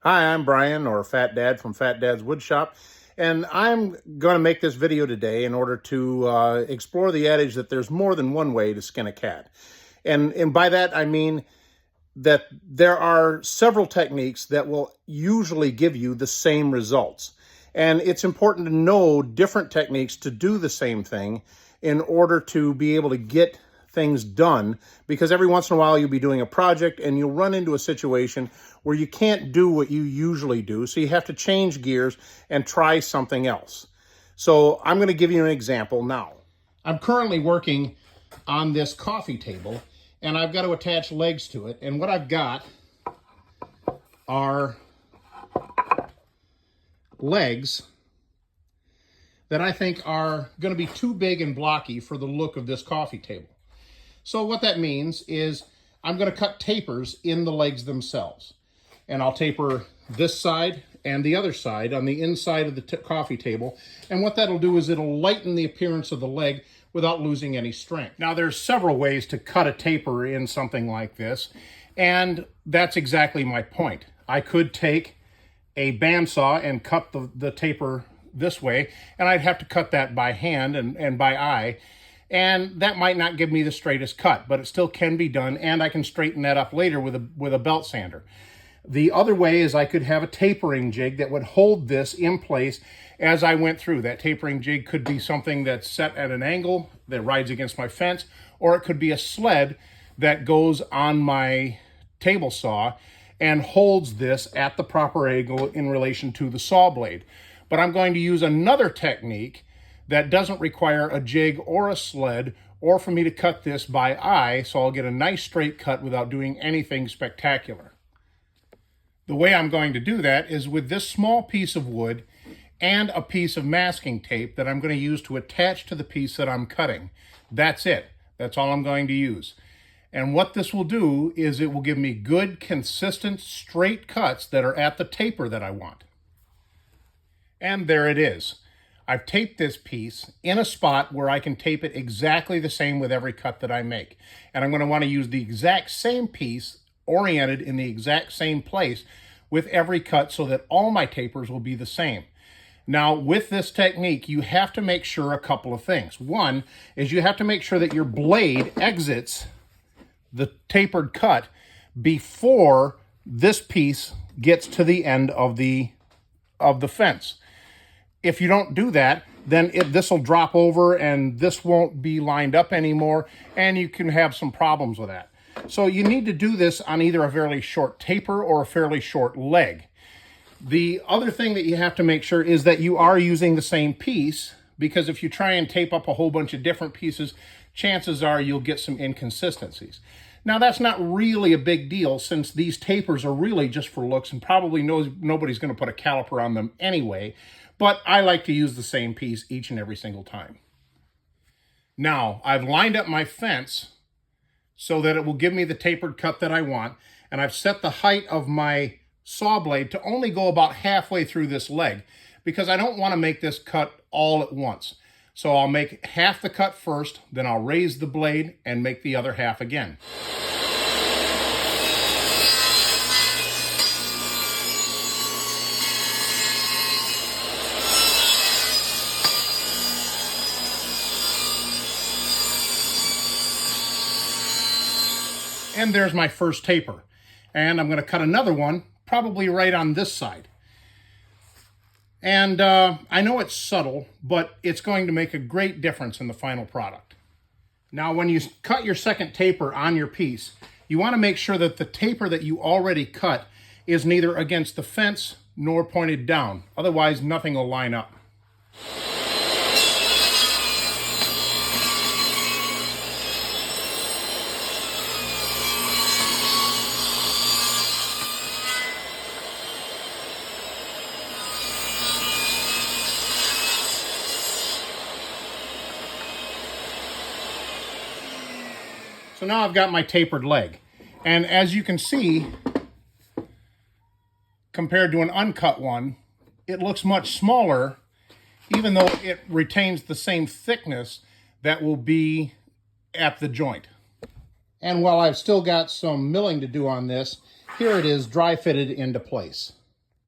Hi, I'm Brian, or Fat Dad from Fat Dad's Woodshop, and I'm going to make this video today in order to explore the adage that there's more than one way to skin a cat. And by that, I mean that there are several techniques that will usually give you the same results. And it's important to know different techniques to do the same thing in order to be able to get things done, because every once in a while you'll be doing a project and you'll run into a situation where you can't do what you usually do, so you have to change gears and try something else. So I'm going to give you an example now. I'm currently working on this coffee table, and I've got to attach legs to it, and what I've got are legs that I think are going to be too big and blocky for the look of this coffee table. So what that means is I'm going to cut tapers in the legs themselves. And I'll taper this side and the other side on the inside of the coffee table. And what that'll do is it'll lighten the appearance of the leg without losing any strength. Now, there's several ways to cut a taper in something like this, and that's exactly my point. I could take a bandsaw and cut the taper this way, and I'd have to cut that by hand and by eye. And that might not give me the straightest cut, but it still can be done, and I can straighten that up later with a belt sander. The other way is I could have a tapering jig that would hold this in place as I went through. That tapering jig could be something that's set at an angle that rides against my fence, or it could be a sled that goes on my table saw and holds this at the proper angle in relation to the saw blade. But I'm going to use another technique that doesn't require a jig or a sled or for me to cut this by eye, so I'll get a nice straight cut without doing anything spectacular. The way I'm going to do that is with this small piece of wood and a piece of masking tape that I'm going to use to attach to the piece that I'm cutting. That's it. That's all I'm going to use. And what this will do is it will give me good, consistent, straight cuts that are at the taper that I want. And there it is. I've taped this piece in a spot where I can tape it exactly the same with every cut that I make. And I'm going to want to use the exact same piece oriented in the exact same place with every cut so that all my tapers will be the same. Now, with this technique, you have to make sure a couple of things. One is you have to make sure that your blade exits the tapered cut before this piece gets to the end of the fence. If you don't do that, then this will drop over and this won't be lined up anymore, and you can have some problems with that. So you need to do this on either a fairly short taper or a fairly short leg. The other thing that you have to make sure is that you are using the same piece, because if you try and tape up a whole bunch of different pieces, chances are you'll get some inconsistencies. Now, that's not really a big deal, since these tapers are really just for looks, and probably nobody's going to put a caliper on them anyway. But I like to use the same piece each and every single time. Now, I've lined up my fence so that it will give me the tapered cut that I want, and I've set the height of my saw blade to only go about halfway through this leg, because I don't want to make this cut all at once. So I'll make half the cut first, then I'll raise the blade and make the other half again. And there's my first taper. And I'm going to cut another one, probably right on this side. And I know it's subtle, but it's going to make a great difference in the final product. Now, when you cut your second taper on your piece, you want to make sure that the taper that you already cut is neither against the fence nor pointed down. Otherwise, nothing will line up. So now I've got my tapered leg. And as you can see, compared to an uncut one, it looks much smaller, even though it retains the same thickness that will be at the joint. And while I've still got some milling to do on this, here it is dry fitted into place.